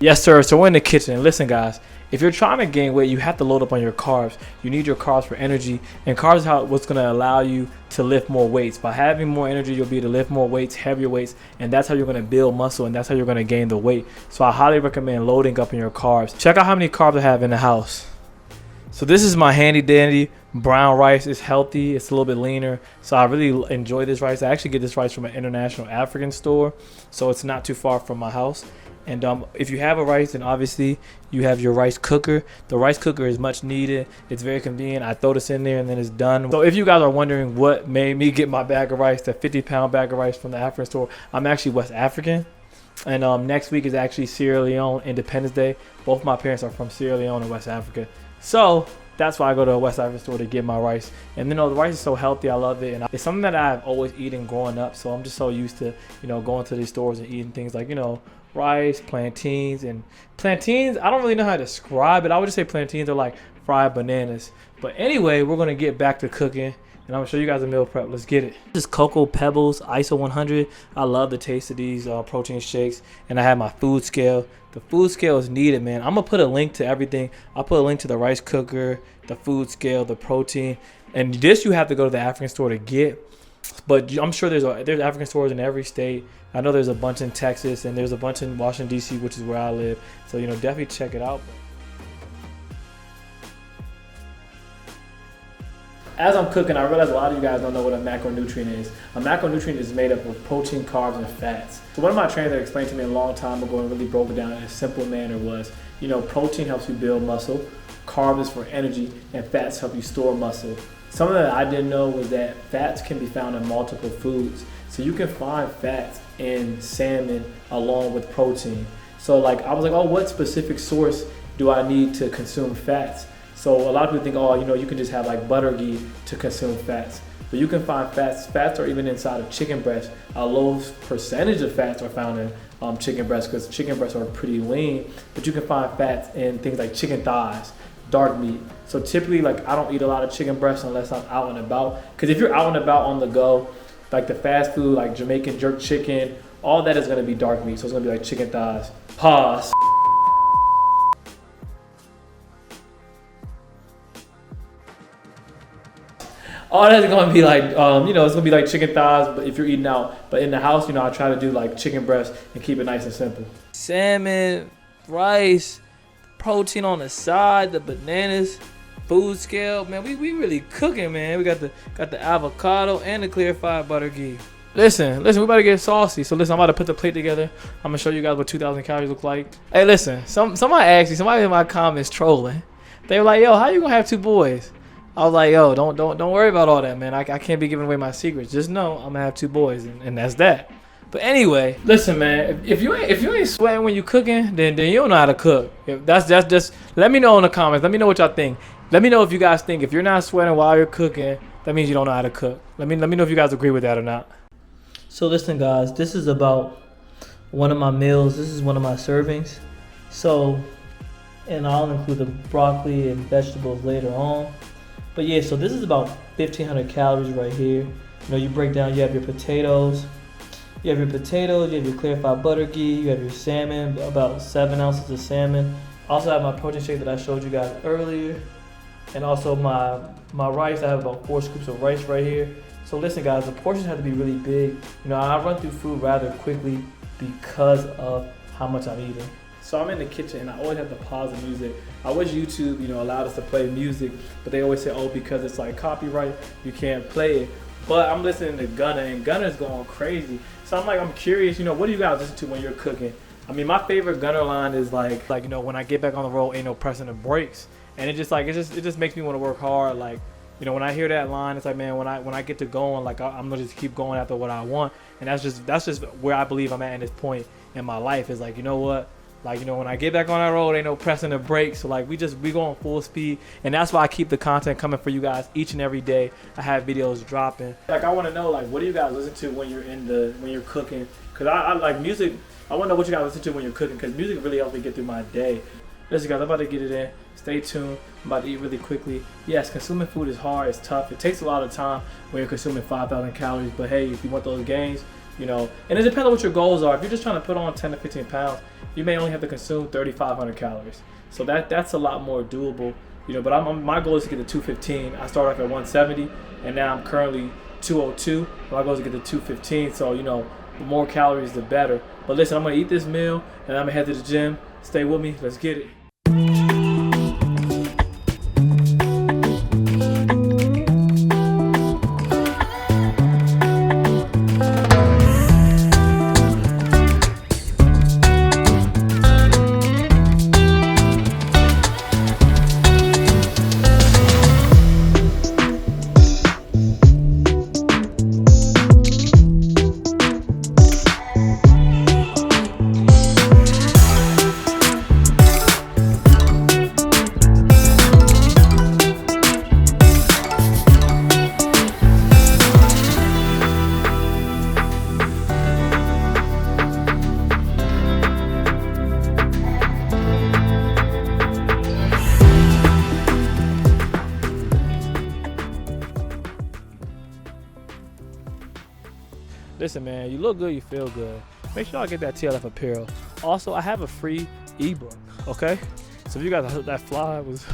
Yes, sir. So we're in the kitchen. Listen, guys, if you're trying to gain weight, you have to load up on your carbs. You need your carbs for energy, and carbs is what's going to allow you to lift more weights. By having more energy, you'll be able to lift more weights, heavier weights, and that's how you're going to build muscle, and that's how you're going to gain the weight. So I highly recommend loading up on your carbs. Check out how many carbs I have in the house. So this is my handy dandy brown rice. It's healthy, it's a little bit leaner, so I really enjoy this rice. I actually get this rice from an international African store, so it's not too far from my house. And if you have a rice, then obviously you have your rice cooker. The rice cooker is much needed. It's very convenient. I throw this in there and then it's done. So if you guys are wondering what made me get my bag of rice, the 50-pound bag of rice from the African store, I'm actually West African. And next week is actually Sierra Leone Independence Day. Both my parents are from Sierra Leone and West Africa. So that's why I go to a West African store to get my rice. And the rice is so healthy. I love it. And it's something that I've always eaten growing up. So I'm just so used to, going to these stores and eating things like, rice, plantains. And plantains, I don't really know how to describe it. I would just say plantains are like fried bananas. But anyway, we're going to get back to cooking. And I'm going to show you guys a meal prep. Let's get it. This is Cocoa Pebbles ISO 100. I love the taste of these protein shakes. And I have my food scale. The food scale is needed, man. I'm going to put a link to everything. I'll put a link to the rice cooker, the food scale, the protein. And this you have to go to the African store to get. But I'm sure there's African stores in every state. I know there's a bunch in Texas and there's a bunch in Washington, D.C., which is where I live. So, definitely check it out. As I'm cooking, I realize a lot of you guys don't know what a macronutrient is. A macronutrient is made up of protein, carbs, and fats. So one of my trainers that explained to me a long time ago and really broke it down in a simple manner was, protein helps you build muscle, carbs is for energy, and fats help you store muscle. Something that I didn't know was that fats can be found in multiple foods. So you can find fats in salmon along with protein. So I was like, oh, what specific source do I need to consume fats? So a lot of people think, oh, you can just have like butter ghee to consume fats. But you can find fats. Fats are even inside of chicken breast. A low percentage of fats are found in chicken breast because chicken breasts are pretty lean. But you can find fats in things like chicken thighs, dark meat. So typically, I don't eat a lot of chicken breasts unless I'm out and about. Because if you're out and about on the go, like the fast food, like Jamaican jerk chicken, all that is going to be dark meat. So it's going to be like chicken thighs. Pause. All that's going to be like, it's going to be like chicken thighs, but if you're eating out. But in the house, I try to do like chicken breast and keep it nice and simple. Salmon, rice, protein on the side, the bananas, food scale. Man, we really cooking, man. We got the avocado and the clarified butter ghee. Listen, we about to get saucy. So listen, I'm about to put the plate together. I'm going to show you guys what 2,000 calories look like. Hey, listen, somebody asked me, somebody in my comments trolling. They were like, yo, how you going to have 2 boys? I was like, yo, don't worry about all that, man. I can't be giving away my secrets. Just know I'm gonna have 2 boys, and that's that. But anyway, listen, man. If you ain't sweating when you cooking, then you don't know how to cook. If that's just let me know in the comments. Let me know what y'all think. Let me know if you guys think if you're not sweating while you're cooking, that means you don't know how to cook. Let me know if you guys agree with that or not. So listen, guys, this is about one of my meals. This is one of my servings. So, and I'll include the broccoli and vegetables later on. But yeah, so this is about 1,500 calories right here. You break down, you have your potatoes. You have your clarified butter ghee, you have your salmon, about 7 ounces of salmon. Also have my protein shake that I showed you guys earlier. And also my rice, I have about 4 scoops of rice right here. So listen guys, the portions have to be really big. I run through food rather quickly because of how much I'm eating. So I'm in the kitchen and I always have to pause the music. I wish YouTube, allowed us to play music, but they always say, oh, because it's like copyright, you can't play it. But I'm listening to Gunna and Gunna's going crazy. So I'm curious, what do you guys listen to when you're cooking? I mean, my favorite Gunna line is like, when I get back on the road, ain't no pressing the brakes. And it just makes me want to work hard. When I hear that line, it's like, man, when I get to going, I'm gonna just keep going after what I want. And that's just where I believe I'm at this point in my life is like, you know what? When I get back on that road, ain't no pressing the brakes. So we going full speed. And that's why I keep the content coming for you guys each and every day. I have videos dropping. I want to know, what do you guys listen to when you're cooking? Because I like music. I want to know what you guys listen to when you're cooking because music really helps me get through my day. Listen, guys, I'm about to get it in. Stay tuned. I'm about to eat really quickly. Yes, consuming food is hard. It's tough. It takes a lot of time when you're consuming 5,000 calories. But hey, if you want those gains, you know. And it depends on what your goals are. If you're just trying to put on 10 to 15 pounds, you may only have to consume 3,500 calories. So that's a lot more doable, you know. But my goal is to get to 215. I started off at 170, and now I'm currently 202. My goal is to get to 215. So, you know, the more calories, the better. But listen, I'm gonna eat this meal, and I'm gonna head to the gym. Stay with me. Let's get it. Listen, man, you look good, you feel good. Make sure I get that TLF apparel. Also, I have a free ebook, okay? So if you guys heard that fly was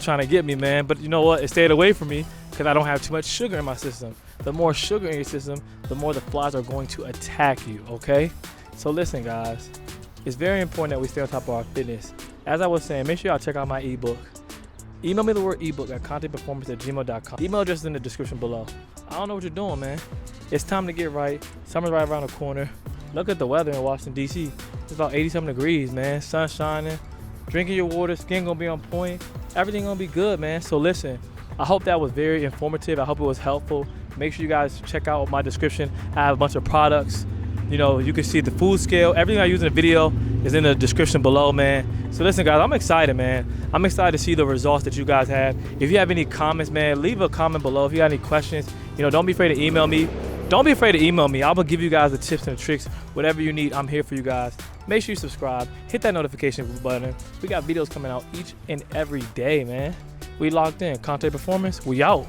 trying to get me, man. But you know what? It stayed away from me because I don't have too much sugar in my system. The more sugar in your system, the more the flies are going to attack you, okay? So listen, guys, it's very important that we stay on top of our fitness. As I was saying, make sure y'all check out my ebook. Email me the word ebook at contehperform@gmail.com. Email address is in the description below. I don't know what you're doing, man. It's time to get right. Summer's right around the corner. Look at the weather in Washington, D.C. It's about 80-something degrees, man. Sun shining. Drinking your water. Skin gonna be on point. Everything gonna be good, man. So listen, I hope that was very informative. I hope it was helpful. Make sure you guys check out my description. I have a bunch of products. You know, you can see the food scale. Everything I use in the video is in the description below, man. So listen, guys, I'm excited, man. I'm excited to see the results that you guys have. If you have any comments, man, leave a comment below. If you got any questions, you know, don't be afraid to email me. Don't be afraid to email me. I'm gonna give you guys the tips and the tricks. Whatever you need, I'm here for you guys. Make sure you subscribe. Hit that notification button. We got videos coming out each and every day, man. We locked in. Conte Performance, we out.